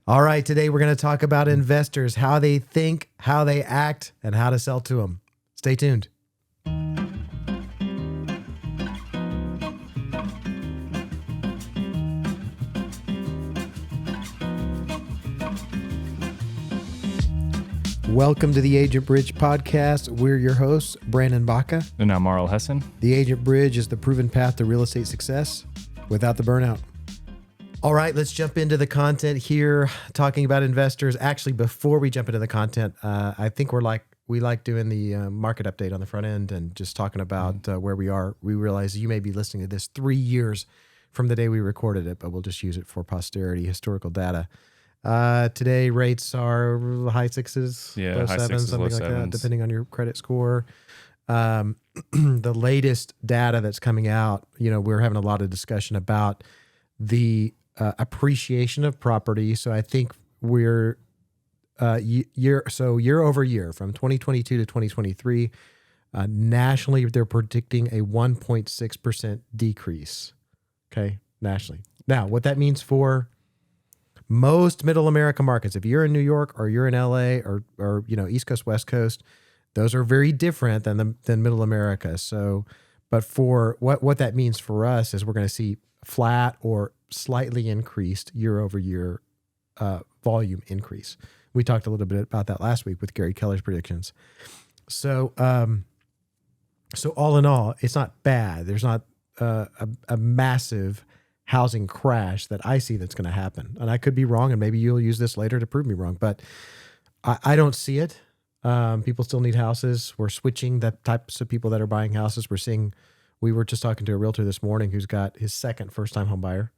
All right, today we're going to talk about investors, how they think, how they act, and how to sell to them. Stay tuned. Welcome to the Agent Bridge podcast. We're your hosts, Brandon Baca. And I'm Marl Hessen. The Agent Bridge is the proven path to real estate success without the burnout. All right, let's jump into the content here, talking about investors. Actually, before we jump into the content, I think we like doing the market update on the front end and just talking about where we are. We realize you may be listening to this 3 years from the day we recorded it, but we'll just use it for posterity, historical data. Today, rates are high sixes, low high sevens, sixes, something low like sevens. that, depending on your credit score. The latest data that's coming out, we're having a lot of discussion about the appreciation of property. So I think we're year over year from 2022 to 2023, nationally, they're predicting a 1.6% decrease. Okay, nationally. Now, what that means for most middle America markets, if you're in New York or you're in LA or East Coast, West Coast, those are very different than middle America. So, but for what that means for us is we're going to see flat or slightly increased year over year volume increase. We talked a little bit about that last week with Gary Keller's predictions. So, so all in all, it's not bad. There's not a massive housing crash that I see that's going to happen. And I could be wrong, and maybe you'll use this later to prove me wrong, but I don't see it. People still need houses. We're switching the types of people that are buying houses. We were just talking to a realtor this morning who's got his second first-time home buyer.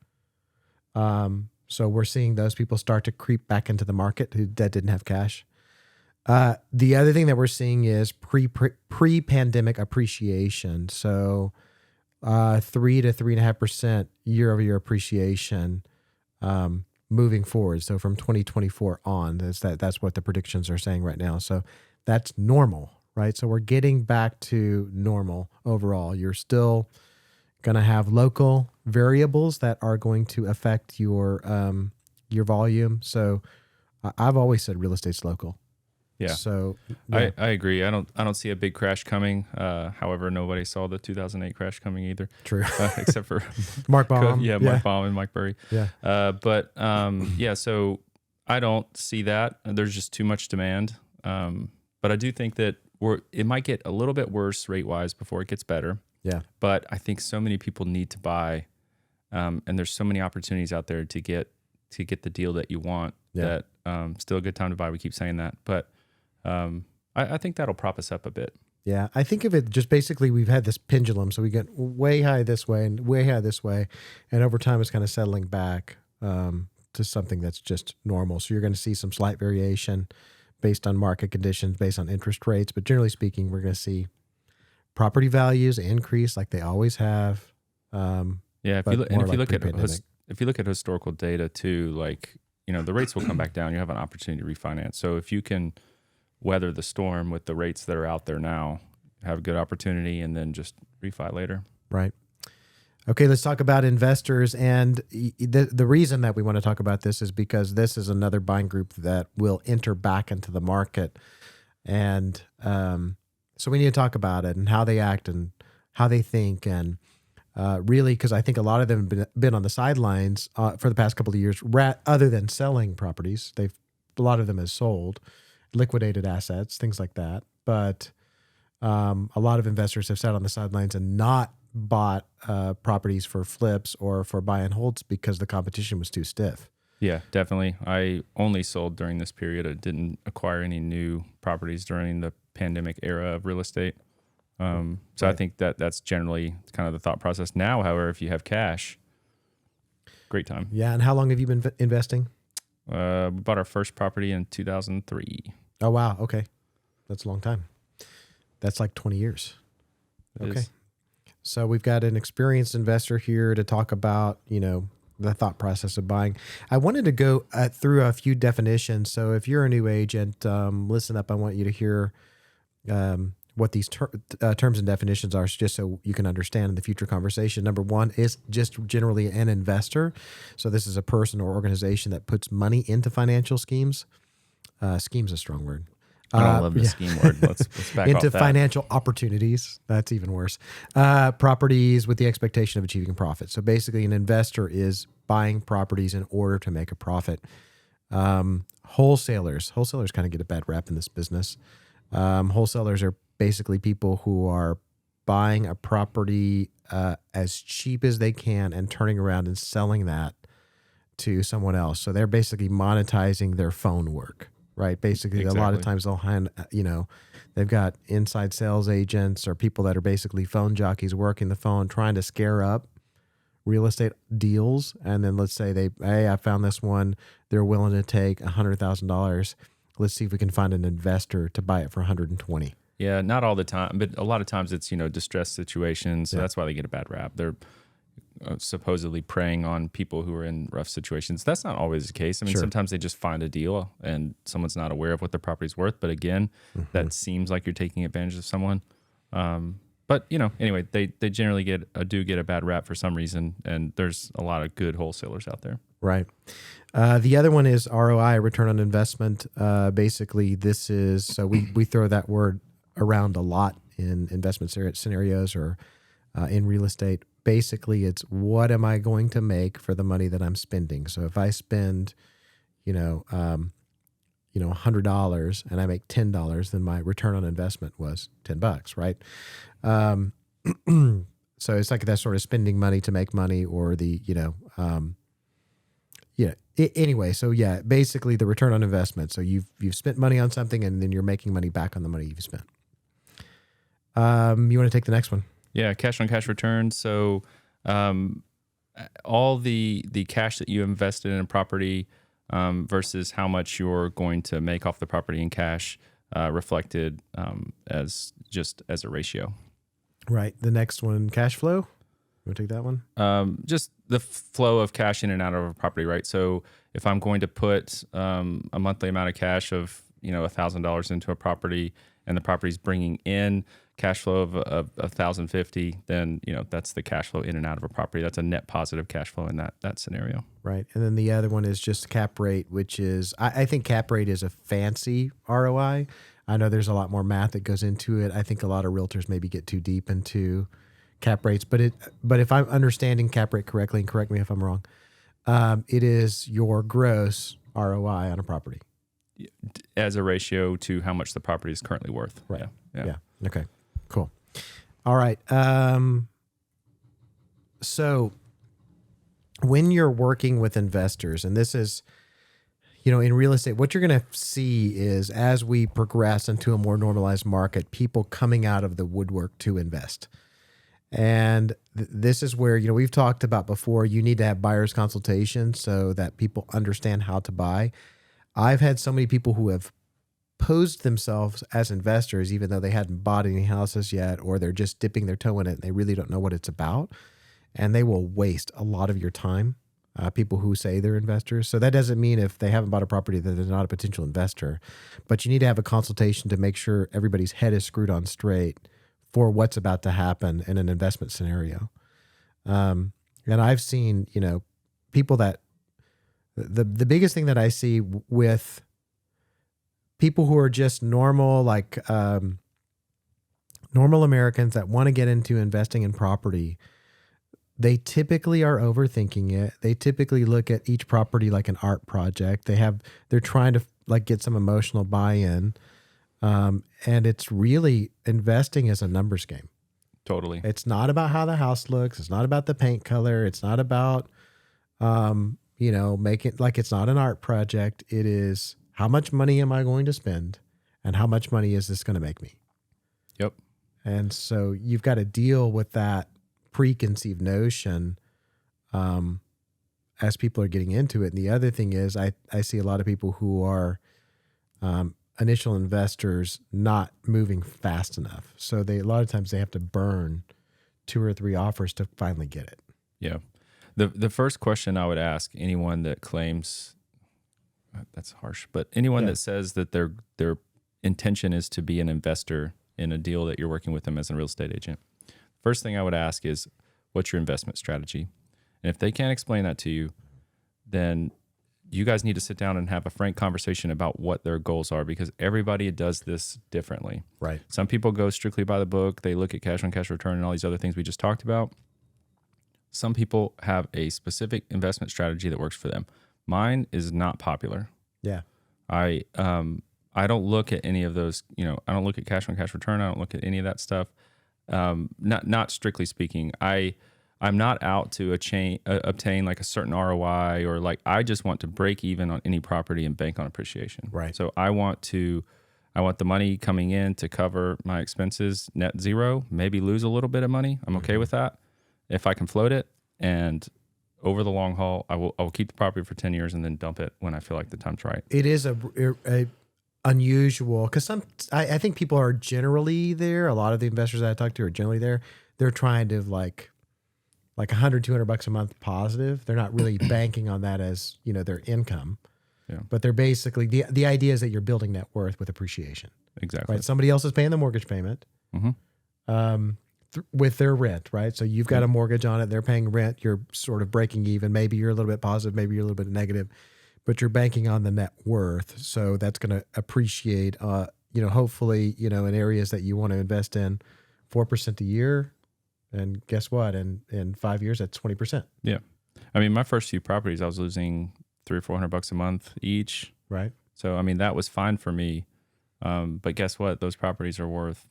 So we're seeing those people start to creep back into the market that didn't have cash. The other thing that we're seeing is pre-pandemic appreciation. So 3 to 3.5% year-over-year appreciation moving forward. So from 2024 on, that's what the predictions are saying right now. So that's normal, right? So we're getting back to normal overall. You're still going to have local variables that are going to affect your volume. So I've always said real estate's local. Yeah. So yeah. I agree. I don't see a big crash coming. However, nobody saw the 2008 crash coming either. True. Except for Mark Baum. Mark Baum and Mike Burry. Yeah. So I don't see that. There's just too much demand. But I do think that it might get a little bit worse rate-wise before it gets better. Yeah. But I think so many people need to buy, and there's so many opportunities out there to get the deal that you want. Yeah. That still a good time to buy. We keep saying that, but I think that'll prop us up a bit. Yeah, I think of it just basically we've had this pendulum, so we get way high this way and way high this way, and over time it's kind of settling back to something that's just normal. So you're going to see some slight variation based on market conditions, based on interest rates, but generally speaking, we're going to see property values increase like they always have. If you look at historical data too, like the rates will come back down. You have an opportunity to refinance. So if you can weather the storm with the rates that are out there now, have a good opportunity, and then just refi later. Right. Okay, let's talk about investors. And the reason that we want to talk about this is because this is another buying group that will enter back into the market. And so we need to talk about it and how they act and how they think. And really, because I think a lot of them have been on the sidelines for the past couple of years, other than selling properties. A lot of them have sold, liquidated assets, things like that. But a lot of investors have sat on the sidelines and not bought properties for flips or for buy and holds because the competition was too stiff. Yeah, definitely. I only sold during this period. I didn't acquire any new properties during the pandemic era of real estate. So right. I think that's generally kind of the thought process now. However, if you have cash, great time. Yeah. And how long have you been investing? We bought our first property in 2003. Oh, wow. Okay. That's a long time. That's like 20 years. Okay. So we've got an experienced investor here to talk about, the thought process of buying. I wanted to go through a few definitions. So if you're a new agent, listen up. I want you to hear what these terms and definitions are, just so you can understand in the future conversation. Number one is just generally an investor. So this is a person or organization that puts money into financial schemes. Scheme's a strong word. I don't love the scheme word. Let's back into off that. Financial opportunities. That's even worse. Properties with the expectation of achieving profit. So basically, an investor is buying properties in order to make a profit. Wholesalers kind of get a bad rap in this business. Wholesalers are basically people who are buying a property as cheap as they can and turning around and selling that to someone else. So they're basically monetizing their phone work, right? Basically, Exactly. A lot of times they'll hand, they've got inside sales agents or people that are basically phone jockeys working the phone, trying to scare up real estate deals. And then let's say hey, I found this one. They're willing to take $100,000. Let's see if we can find an investor to buy it for 120. Yeah, not all the time, but a lot of times it's, distressed situations. So that's why they get a bad rap. They're supposedly preying on people who are in rough situations. That's not always the case. I mean, sometimes they just find a deal and someone's not aware of what their property's worth. But again, that seems like you're taking advantage of someone. But anyway, they generally do get a bad rap for some reason, and there's a lot of good wholesalers out there. Right. The other one is ROI, return on investment. Basically, this is so we throw that word around a lot in investment scenarios or in real estate. Basically, it's what am I going to make for the money that I'm spending? So if I spend, $100 and I make $10, then my return on investment was $10, right? So it's like that sort of spending money to make money, or the anyway. So yeah, basically the return on investment. So you've spent money on something and then you're making money back on the money you've spent. You want to take the next one? Yeah, cash on cash returns. So all the cash that you invested in a property versus how much you're going to make off the property in cash reflected as a ratio. Right. The next one, cash flow. You want to take that one? Just the flow of cash in and out of a property, right? So if I'm going to put a monthly amount of cash of $1,000 into a property, and the property's bringing in cash flow of $1,050, then that's the cash flow in and out of a property. That's a net positive cash flow in that scenario. Right. And then the other one is just cap rate, which is I think cap rate is a fancy ROI. I know there's a lot more math that goes into it. I think a lot of realtors maybe get too deep into cap rates, but if I'm understanding cap rate correctly, and correct me if I'm wrong, it is your gross ROI on a property as a ratio to how much the property is currently worth. Right. Yeah. Okay. Cool. All right. So when you're working with investors, and this is, in real estate, what you're going to see is as we progress into a more normalized market, people coming out of the woodwork to invest. And this is where, we've talked about before, you need to have buyer's consultation so that people understand how to buy. I've had so many people who have posed themselves as investors, even though they hadn't bought any houses yet, or they're just dipping their toe in it and they really don't know what it's about. And they will waste a lot of your time, people who say they're investors. So that doesn't mean if they haven't bought a property that they're not a potential investor, but you need to have a consultation to make sure everybody's head is screwed on straight for what's about to happen in an investment scenario. And I've seen, people that the biggest thing that I see with people who are just normal, like normal Americans that want to get into investing in property, they typically are overthinking it. They typically look at each property like an art project. They're trying to get some emotional buy-in. And it's really, investing is a numbers game. Totally. It's not about how the house looks. It's not about the paint color. It's not about, make it like it's not an art project. It is, how much money am I going to spend and how much money is this going to make me? Yep. And so you've got to deal with that preconceived notion as people are getting into it. And the other thing is I see a lot of people who are initial investors not moving fast enough. So a lot of times they have to burn 2 or 3 offers to finally get it. Yeah. The first question I would ask anyone that claims, that's harsh, but anyone that says that their intention is to be an investor in a deal that you're working with them as a real estate agent. First thing I would ask is, what's your investment strategy? And if they can't explain that to you, then you guys need to sit down and have a frank conversation about what their goals are, because everybody does this differently. Right. Some people go strictly by the book. They look at cash on cash return and all these other things we just talked about. Some people have a specific investment strategy that works for them. Mine is not popular. Yeah. I don't look at any of those, I don't look at cash on cash return. I don't look at any of that stuff. Not strictly speaking. I'm not out to obtain like a certain ROI, or like I just want to break even on any property and bank on appreciation. Right. So I want the money coming in to cover my expenses, net zero, maybe lose a little bit of money. I'm okay with that. If I can float it, and over the long haul, I will keep the property for 10 years and then dump it when I feel like the time's right. It is a unusual, because I think people are generally there. A lot of the investors that I talk to are generally there. They're trying to like $100, $200 a month positive. They're not really banking on that as, their income. Yeah. But they're basically, the idea is that you're building net worth with appreciation. Exactly. Right. Somebody else is paying the mortgage payment with their rent, right? So you've got a mortgage on it. They're paying rent. You're sort of breaking even. Maybe you're a little bit positive. Maybe you're a little bit negative, but you're banking on the net worth. So that's going to appreciate, hopefully, in areas that you want to invest in 4% a year. And guess what? In 5 years, that's 20%. Yeah. I mean, my first few properties, I was losing $300 or $400 a month each. Right. So, I mean, that was fine for me. But guess what? Those properties are worth,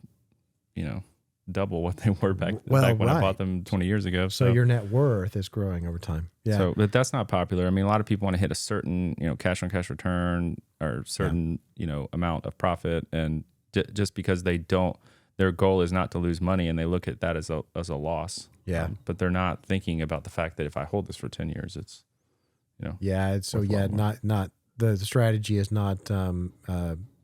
double what they were back when I bought them 20 years ago. So your net worth is growing over time. Yeah. So, but that's not popular. I mean, a lot of people want to hit a certain, cash on cash return or certain, amount of profit. And just because their goal is not to lose money, and they look at that as a loss. Yeah. But they're not thinking about the fact that if I hold this for 10 years, it's, Yeah. Not the strategy is not,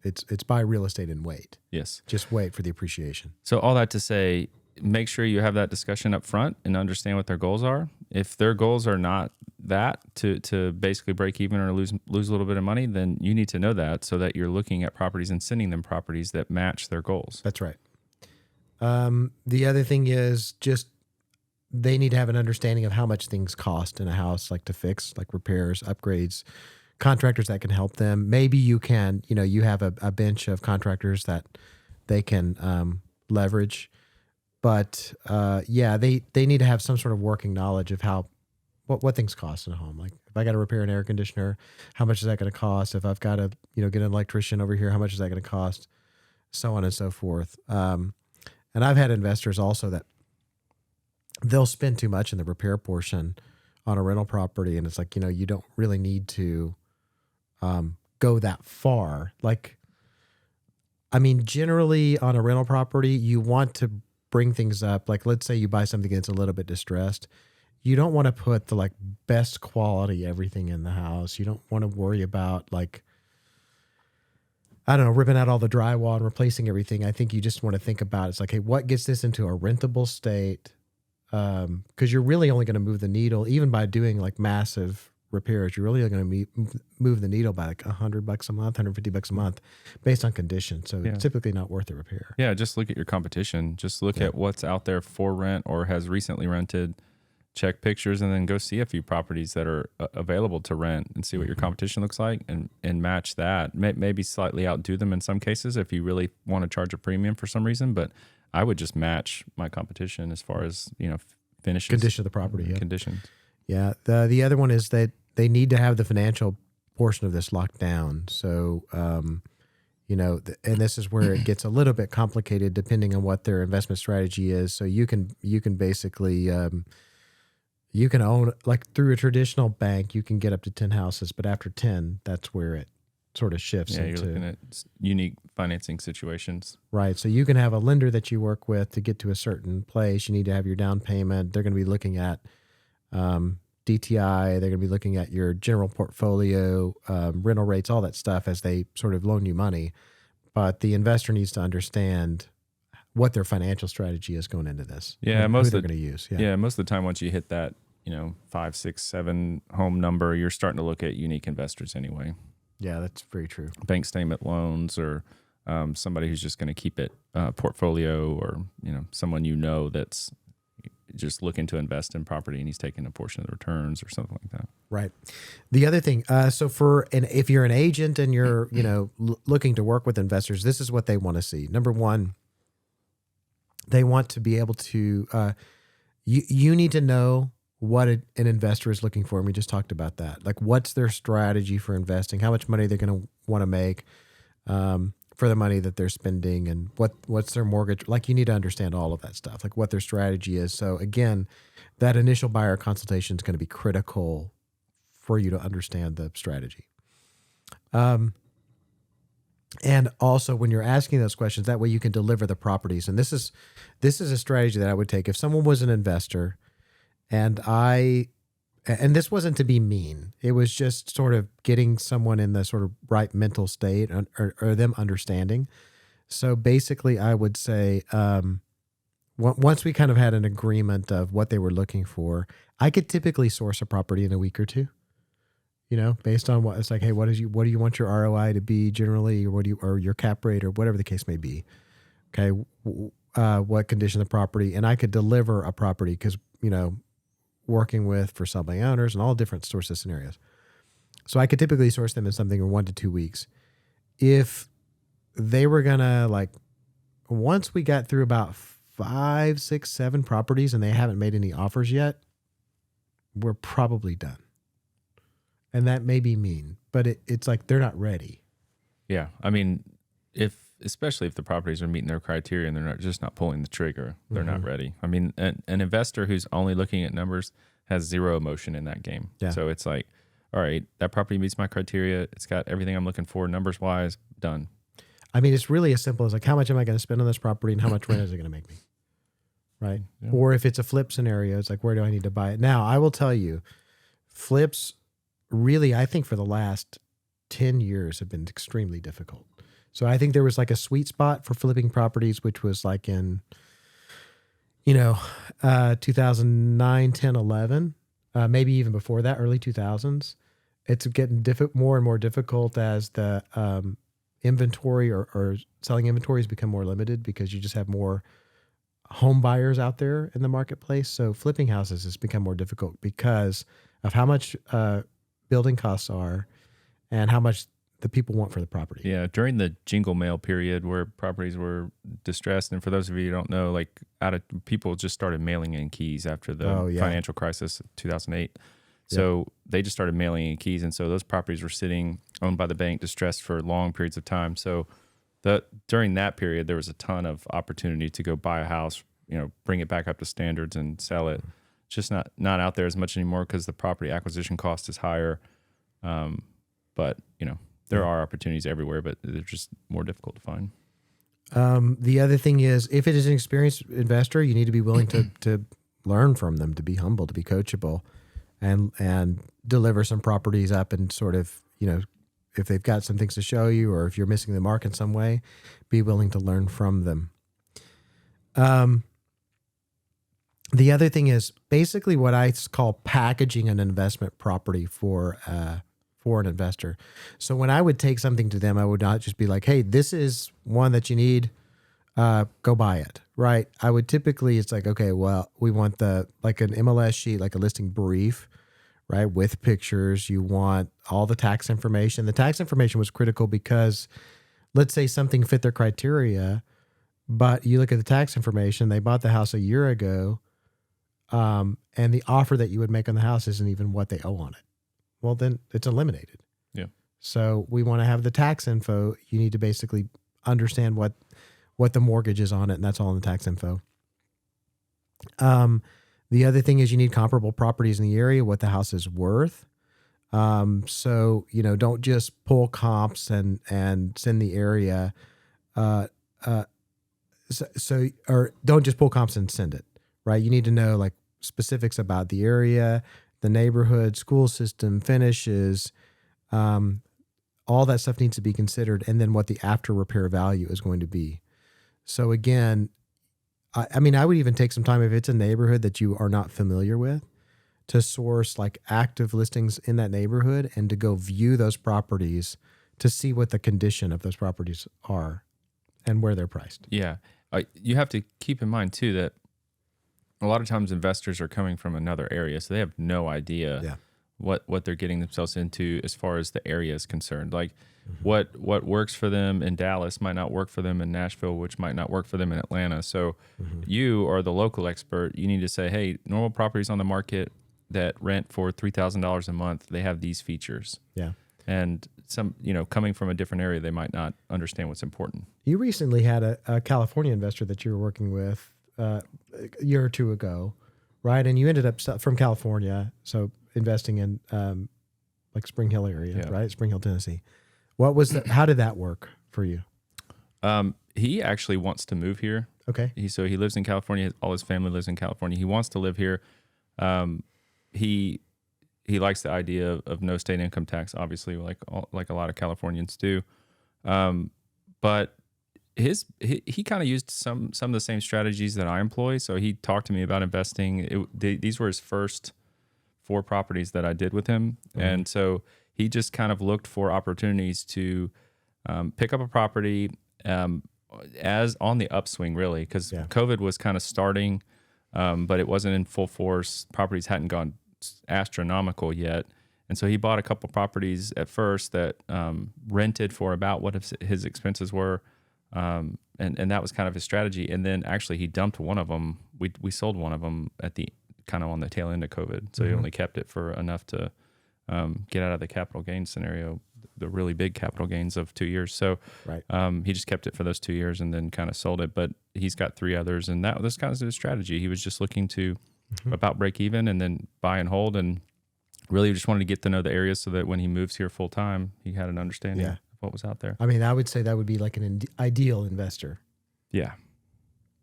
it's buy real estate and wait. Yes. Just wait for the appreciation. So all that to say, make sure you have that discussion up front and understand what their goals are. If their goals are not that to basically break even or lose a little bit of money, then you need to know that, so that you're looking at properties and sending them properties that match their goals. That's right. The other thing is just they need to have an understanding of how much things cost in a house, like to fix, like repairs, upgrades, contractors that can help them. Maybe you can, you have a bench of contractors that they can leverage. But they need to have some sort of working knowledge of what things cost in a home. Like if I got to repair an air conditioner, how much is that going to cost? If I've got to, get an electrician over here, how much is that going to cost? So on and so forth. And I've had investors also that they'll spend too much in the repair portion on a rental property. And it's like, you don't really need to go that far. Like, I mean, generally on a rental property, you want to bring things up. Like, let's say you buy something that's a little bit distressed. You don't want to put the best quality everything in the house. You don't want to worry about ripping out all the drywall and replacing everything. I think you just want to think about it's like, hey, what gets this into a rentable state? Because you're really only going to move the needle, even by doing massive repairs. You're really going to move the needle by $100 a month, $150 a month, based on condition. So it's typically not worth the repair. Yeah, just look at your competition. Just look at what's out there for rent or has recently rented. Check pictures and then go see a few properties that are available to rent and see what your competition looks like and match that. Maybe slightly outdo them in some cases if you really want to charge a premium for some reason. But I would just match my competition as far as finishes, condition of the property, conditions. Yeah. The other one is that they need to have the financial portion of this locked down. So, and this is where it gets a little bit complicated depending on what their investment strategy is. So you can basically, you can own, through a traditional bank, you can get up to 10 houses, but after 10, that's where it sort of shifts into. You're looking at unique financing situations. Right. So you can have a lender that you work with to get to a certain place. You need to have your down payment. They're going to be looking at DTI. They're going to be looking at your general portfolio, rental rates, all that stuff as they sort of loan you money. But the investor needs to understand what their financial strategy is going into this. Yeah, who they're going to use. Yeah, most of the time once you hit that, 5, 6, 7 home number, you're starting to look at unique investors anyway. Yeah, that's very true. Bank statement loans or somebody who's just going to keep it portfolio, or someone that's just looking to invest in property and he's taking a portion of the returns or something like that. Right. The other thing, if you're an agent and you're looking to work with investors, this is what they want to see. Number one, they want to be able to you need to know what an investor is looking for. And we just talked about that. Like, what's their strategy for investing? How much money they're going to want to make for the money that they're spending, and what's their mortgage. Like, you need to understand all of that stuff, like what their strategy is. So again, that initial buyer consultation is going to be critical for you to understand the strategy. And also, when you're asking those questions, that way you can deliver the properties. And this is a strategy that I would take if someone was an investor. And this wasn't to be mean. It was just sort of getting someone in the sort of right mental state, or them understanding. So basically, I would say once we kind of had an agreement of what they were looking for, I could typically source a property in a week or two. Based on what it's like. Hey, what do you want your ROI to be generally, or your cap rate, or whatever the case may be. Okay, what condition of the property, and I could deliver a property because working with for sell by owners and all different sorts of scenarios. So I could typically source them in something in 1 to 2 weeks. If they were gonna once we got through about 5, 6, 7 properties and they haven't made any offers yet, we're probably done. And that may be mean, but it's like they're not ready. Yeah. I mean, especially if the properties are meeting their criteria and they're not pulling the trigger, they're not ready. I mean, an investor who's only looking at numbers has zero emotion in that game. Yeah. So it's like, all right, that property meets my criteria. It's got everything I'm looking for numbers wise, done. I mean, it's really as simple as like, how much am I going to spend on this property and how much rent is it going to make me? Right. Yeah. Or if it's a flip scenario, it's like, where do I need to buy it? Now, I will tell you, flips really, I think for the last 10 years have been extremely difficult. So I think there was like a sweet spot for flipping properties, which was like in, 2009, 10, 11, maybe even before that, early 2000s. It's getting more and more difficult as the inventory or selling inventories become more limited because you just have more home buyers out there in the marketplace. So flipping houses has become more difficult because of how much building costs are and how much the people want for the property. Yeah, during the jingle mail period where properties were distressed, and for those of you who don't know, like people just started mailing in keys after the financial crisis of 2008. So they just started mailing in keys, and so those properties were sitting owned by the bank, distressed for long periods of time. So during that period, there was a ton of opportunity to go buy a house, bring it back up to standards and sell it. It's just not out there as much anymore because the property acquisition cost is higher. But there are opportunities everywhere, but they're just more difficult to find. The other thing is, if it is an experienced investor, you need to be willing to learn from them, to be humble, to be coachable, and deliver some properties up and sort of, if they've got some things to show you, or if you're missing the mark in some way, be willing to learn from them. The other thing is basically what I call packaging an investment property for an investor. So when I would take something to them, I would not just be like, hey, this is one that you need, go buy it, right? I would typically, it's like, okay, well, we want like an MLS sheet, like a listing brief, right? With pictures. You want all the tax information. The tax information was critical because let's say something fit their criteria, but you look at the tax information, they bought the house a year ago, and the offer that you would make on the house isn't even what they owe on it. Well, then it's eliminated. Yeah. So we want to have the tax info. You need to basically understand what the mortgage is on it, and that's all in the tax info. The other thing is you need comparable properties in the area, what the house is worth. So don't just pull comps and send the area. Or don't just pull comps and send it. Right? You need to know like specifics about the area, the neighborhood, school system, finishes, all that stuff needs to be considered, and then what the after repair value is going to be. So again, I would even take some time if it's a neighborhood that you are not familiar with to source like active listings in that neighborhood and to go view those properties to see what the condition of those properties are. and where they're priced. Yeah. You have to keep in mind too that a lot of times investors are coming from another area, so they have no idea what they're getting themselves into as far as the area is concerned. Like what works for them in Dallas might not work for them in Nashville, which might not work for them in Atlanta. So you are the local expert. You need to say, hey, normal properties on the market that rent for $3,000 a month, they have these features. Yeah. And some, coming from a different area, they might not understand what's important. You recently had a California investor that you were working with a year or two ago, right? And you ended up from California, so investing in like Spring Hill area, right? Spring Hill, Tennessee. What was how did that work for you? He actually wants to move here. Okay. So he lives in California. All his family lives in California. He wants to live here. He likes the idea of no state income tax, obviously, like a lot of Californians do. But he kind of used some of the same strategies that I employ. So he talked to me about investing. These were his first 4 properties that I did with him, and so he just kind of looked for opportunities to pick up a property as on the upswing, really, because COVID was kind of starting, but it wasn't in full force. Properties hadn't gone astronomical yet, and so he bought a couple properties at first that rented for about what his expenses were, and that was kind of his strategy. And then actually he dumped one of them. We sold one of them at the kind of on the tail end of COVID, so he only kept it for enough to get out of the capital gain scenario, the really big capital gains of 2 years. So he just kept it for those 2 years and then kind of sold it. But he's got 3 others, and that was kind of his strategy. He was just looking to about break even and then buy and hold, and really just wanted to get to know the area so that when he moves here full time, he had an understanding of what was out there. I mean, I would say that would be like an ideal investor. Yeah.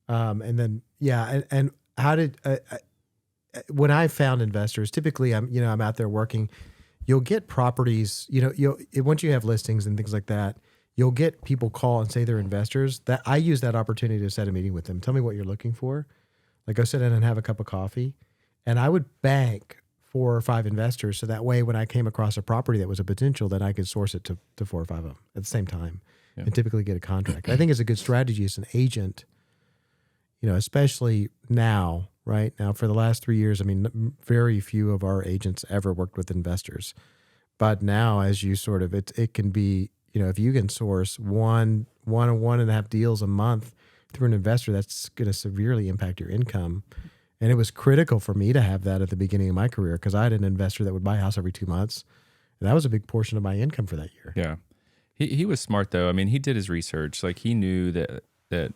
And then and how did when I found investors, typically I'm out there working. You'll get properties, once you have listings and things like that, you'll get people call and say they're investors. That I use that opportunity to set a meeting with them. Tell me what you're looking for. Like, go sit in and have a cup of coffee. And I would bank 4 or 5 investors, so that way when I came across a property that was a potential, that I could source it to 4 or 5 of them at the same time and typically get a contract. I think it's a good strategy as an agent, especially now, right? Now, for the last 3 years, I mean, very few of our agents ever worked with investors. But now, as you sort of, it can be, if you can source one and a half deals a month through an investor, that's going to severely impact your income. And it was critical for me to have that at the beginning of my career, because I had an investor that would buy a house every 2 months. And that was a big portion of my income for that year. Yeah. He was smart, though. I mean, he did his research. Like, he knew that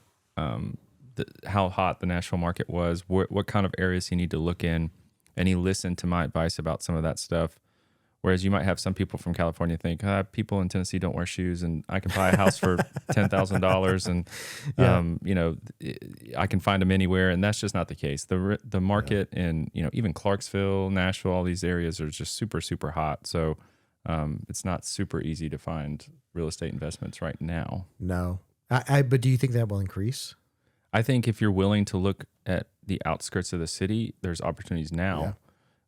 how hot the Nashville market was, what kind of areas he needed to look in. And he listened to my advice about some of that stuff. Whereas you might have some people from California think, people in Tennessee don't wear shoes, and I can buy a house for $10,000, and I can find them anywhere, and that's just not the case. The market in even Clarksville, Nashville, all these areas are just super, super hot. So it's not super easy to find real estate investments right now. No, but do you think that will increase? I think if you're willing to look at the outskirts of the city, there's opportunities now.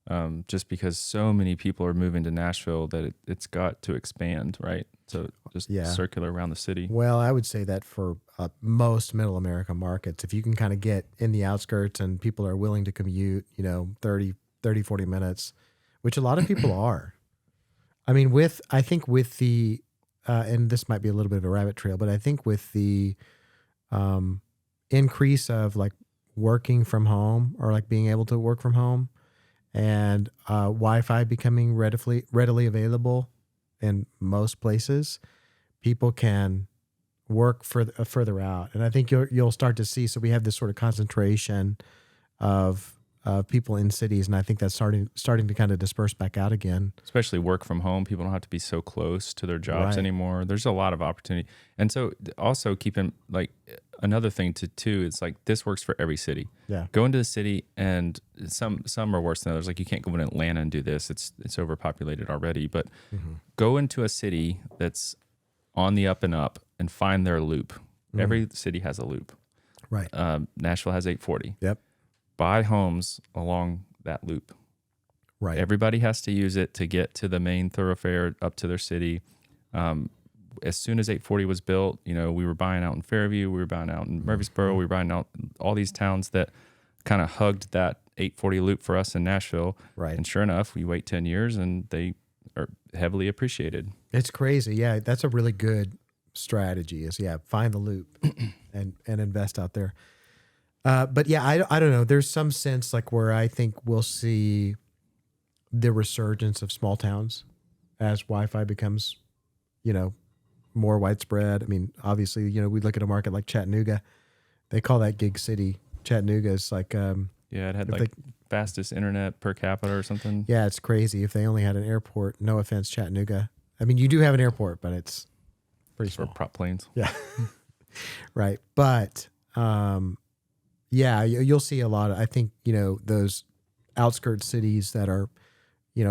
Yeah. Just because so many people are moving to Nashville that it's got to expand, right? So just circular around the city. Well, I would say that for most middle America markets, if you can kind of get in the outskirts and people are willing to commute, 30, 40 minutes, which a lot of people are. I mean, I think with the, and this might be a little bit of a rabbit trail, but I think with the increase of like working from home, or like being able to work from home, and Wi-Fi becoming readily available in most places, people can work further out. And I think you'll start to see, so we have this sort of concentration of people in cities, and I think that's starting to kind of disperse back out again. Especially work from home. People don't have to be so close to their jobs anymore. There's a lot of opportunity. And so also keep in, like, another thing too is like, this works for every city. Yeah. Go into the city, and some are worse than others. Like, you can't go in Atlanta and do this. It's overpopulated already. But go into a city that's on the up and up and find their loop. Every city has a loop. Right. Nashville has 840. Yep. Buy homes along that loop. Right. Everybody has to use it to get to the main thoroughfare up to their city. as soon as 840 was built, we were buying out in Fairview, we were buying out in Murfreesboro, we were buying out all these towns that kind of hugged that 840 loop for us in Nashville. Right. And sure enough, we wait 10 years and they are heavily appreciated. It's crazy. Yeah. That's a really good strategy is find the loop and invest out there. But yeah, I don't know. There's some sense like where I think we'll see the resurgence of small towns as Wi-Fi becomes, more widespread. I mean, obviously, we look at a market like Chattanooga. They call that gig city. Chattanooga is like, it had fastest internet per capita or something. Yeah, it's crazy. If they only had an airport, no offense, Chattanooga. I mean, you do have an airport, but it's pretty small. For prop planes. Yeah. Right. But, you'll see a lot of, I think, those outskirts cities that are,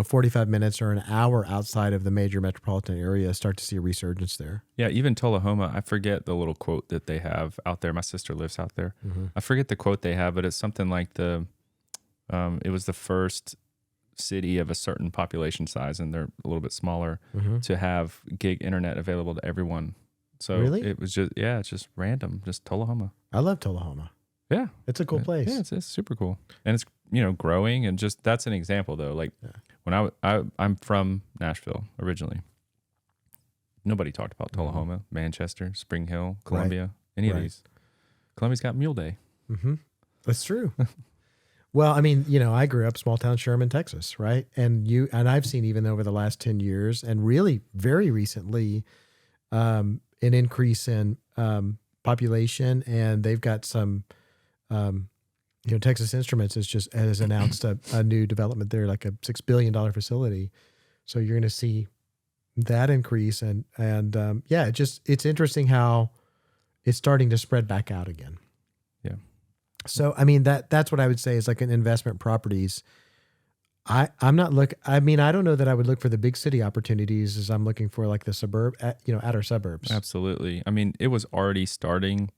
45 minutes or an hour outside of the major metropolitan area start to see a resurgence there. Yeah, even Tullahoma, I forget the little quote that they have out there. My sister lives out there. Mm-hmm. I forget the quote they have, but it's something like it was the first city of a certain population size, and they're a little bit smaller, to have gig internet available to everyone. So really? It was just, it's just random, just Tullahoma. I love Tullahoma. Yeah. It's a cool place. Yeah, it's super cool. And it's, growing, and just, that's an example though. Like when I'm from Nashville originally, nobody talked about Tullahoma, Manchester, Spring Hill, Columbia, any of these. Columbia's got Mule Day. Mm-hmm. That's true. Well, I mean, I grew up small town Sherman, Texas, right? And I've seen even over the last 10 years and really very recently, an increase in population, and they've got some, Texas Instruments has announced a new development there, like a $6 billion facility. So you're going to see that increase, and it's interesting how it's starting to spread back out again. Yeah. So I mean that's what I would say is like an investment properties. I'm not I don't know that I would look for the big city opportunities as I'm looking for like the outer suburbs. Absolutely. I mean, it was already starting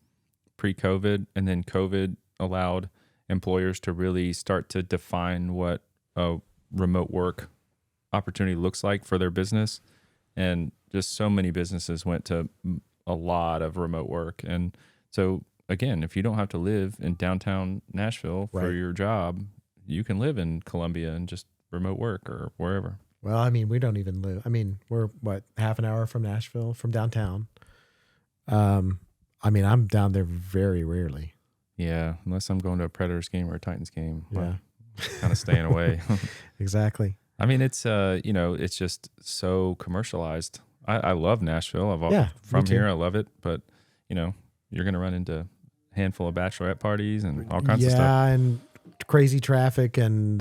pre-COVID, and then COVID allowed employers to really start to define what a remote work opportunity looks like for their business. And just so many businesses went to a lot of remote work. And so again, if you don't have to live in downtown Nashville for your job, you can live in Columbia and just remote work or wherever. Well, I mean, we don't even live. I mean, we're half an hour from Nashville, from downtown. I mean, I'm down there very rarely. Yeah, unless I'm going to a Predators game or a Titans game. Yeah, kind of staying away. Exactly. I mean, it's it's just so commercialized. I love Nashville. From here, I love it. But you're gonna run into a handful of bachelorette parties and all kinds of stuff. Yeah, and crazy traffic and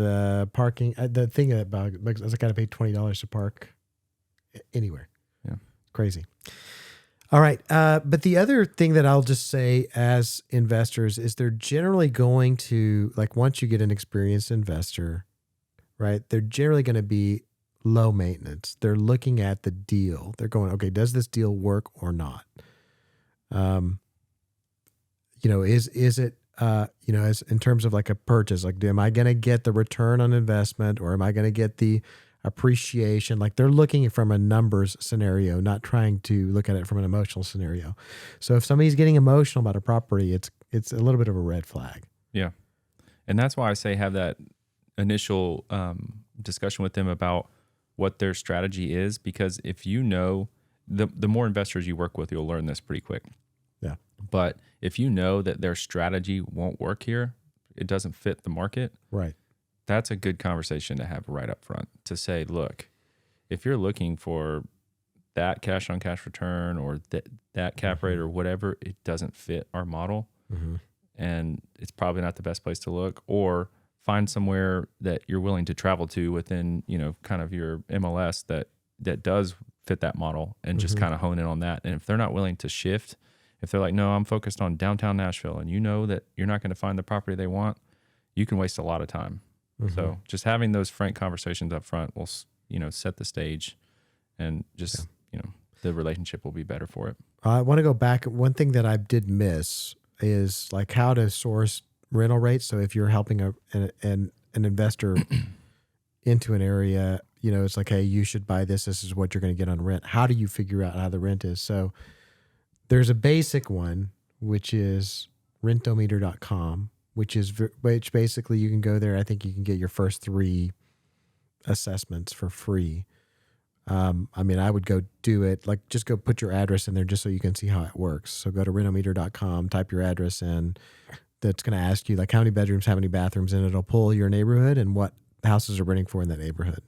parking. The thing about it is I got to pay $20 to park anywhere. Yeah, crazy. All right, but the other thing that I'll just say as investors is they're generally going to, like, once you get an experienced investor, right, they're generally going to be low maintenance. They're looking at the deal. They're going, okay, does this deal work or not? Is it, as in terms of like a purchase, like, am I going to get the return on investment, or am I going to get the appreciation? Like, they're looking from a numbers scenario, not trying to look at it from an emotional scenario. So if somebody's getting emotional about a property, it's a little bit of a red flag. Yeah. And that's why I say have that initial discussion with them about what their strategy is, because if the more investors you work with, you'll learn this pretty quick. Yeah. But if you know that their strategy won't work here, it doesn't fit the market. Right. That's a good conversation to have right up front, to say, look, if you're looking for that cash on cash return or that cap rate or whatever, it doesn't fit our model. Mm-hmm. And it's probably not the best place to look, or find somewhere that you're willing to travel to within, kind of your MLS that does fit that model, and just kind of hone in on that. And if they're not willing to shift, if they're like, no, I'm focused on downtown Nashville, and that you're not going to find the property they want, you can waste a lot of time. Mm-hmm. So just having those frank conversations up front will, set the stage, and just, the relationship will be better for it. I want to go back. One thing that I did miss is like how to source rental rates. So if you're helping an investor into an area, it's like, hey, you should buy this. This is what you're going to get on rent. How do you figure out how the rent is? So there's a basic one, which is rentometer.com, which basically you can go there. I think you can get your first 3 assessments for free. I would go do it. Like, just go put your address in there just so you can see how it works. So go to rentometer.com, type your address in. That's going to ask you like how many bedrooms, how many bathrooms, and it'll pull your neighborhood and what houses are renting for in that neighborhood.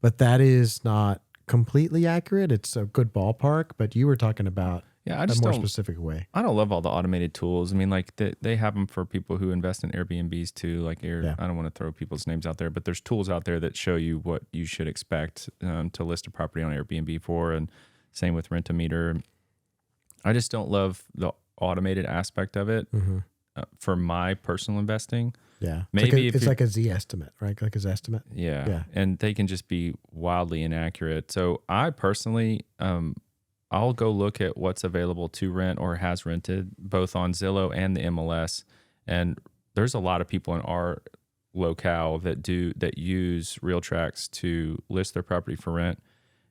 But that is not completely accurate. It's a good ballpark, but you were talking about a more specific way. I don't love all the automated tools. I mean, like they have them for people who invest in Airbnbs too. Like I don't want to throw people's names out there, but there's tools out there that show you what you should expect to list a property on Airbnb for, and same with Rent-A-Meter. I just don't love the automated aspect of it for my personal investing. Yeah, maybe it's like a Z estimate, right? Like a Zestimate. Yeah, and they can just be wildly inaccurate. So I personally, I'll go look at what's available to rent or has rented, both on Zillow and the MLS. And there's a lot of people in our locale that use RealTracs to list their property for rent.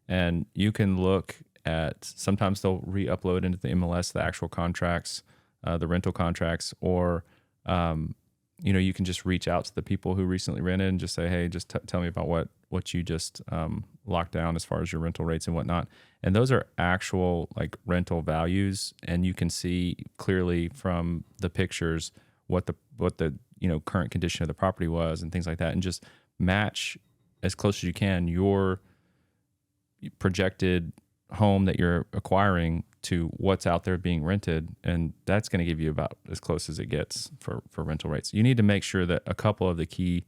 And you can look at, sometimes they'll re-upload into the MLS the actual contracts, the rental contracts, or you can just reach out to the people who recently rented and just say, hey, just tell me about what you just locked down as far as your rental rates and whatnot. And those are actual like rental values, and you can see clearly from the pictures what the current condition of the property was and things like that, and just match as close as you can your projected home that you're acquiring to what's out there being rented, and that's going to give you about as close as it gets for rental rates. You need to make sure that a couple of the key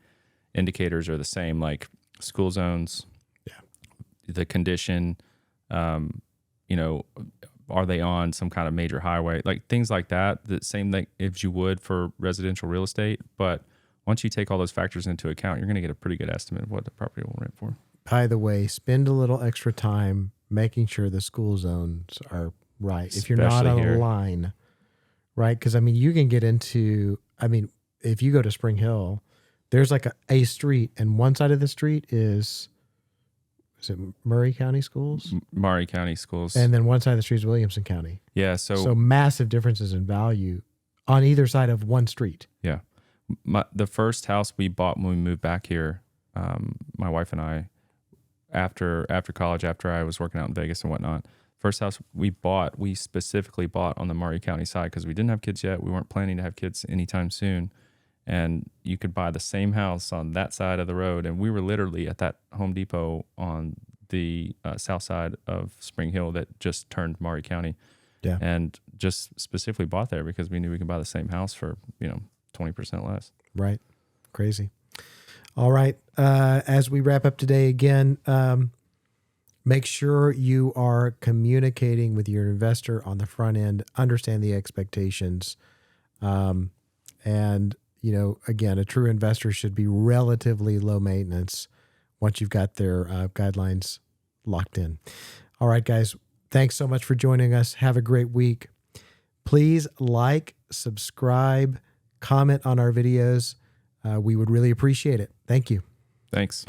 indicators are the same, like school zones, the condition, are they on some kind of major highway, like things like that, the same thing as you would for residential real estate. But once you take all those factors into account, you're going to get a pretty good estimate of what the property will rent for. By the way, spend a little extra time making sure the school zones are right. If you're not on a line, right? Because, you can get into, if you go to Spring Hill, there's like a street, and one side of the street is it Murray County Schools? Murray County Schools. And then one side of the street is Williamson County. Yeah. So massive differences in value on either side of one street. Yeah. The first house we bought when we moved back here, my wife and I, after college, after I was working out in Vegas and whatnot, first house we specifically bought on the Murray County side because we didn't have kids yet. We weren't planning to have kids anytime soon. And you could buy the same house on that side of the road. And we were literally at that Home Depot on the south side of Spring Hill that just turned Murray County. Yeah. And just specifically bought there because we knew we could buy the same house for, 20% less. Right. Crazy. All right. As we wrap up today again, make sure you are communicating with your investor on the front end, understand the expectations. And, again, a true investor should be relatively low maintenance once you've got their guidelines locked in. All right, guys, thanks so much for joining us. Have a great week. Please like, subscribe, comment on our videos. We would really appreciate it. Thank you. Thanks.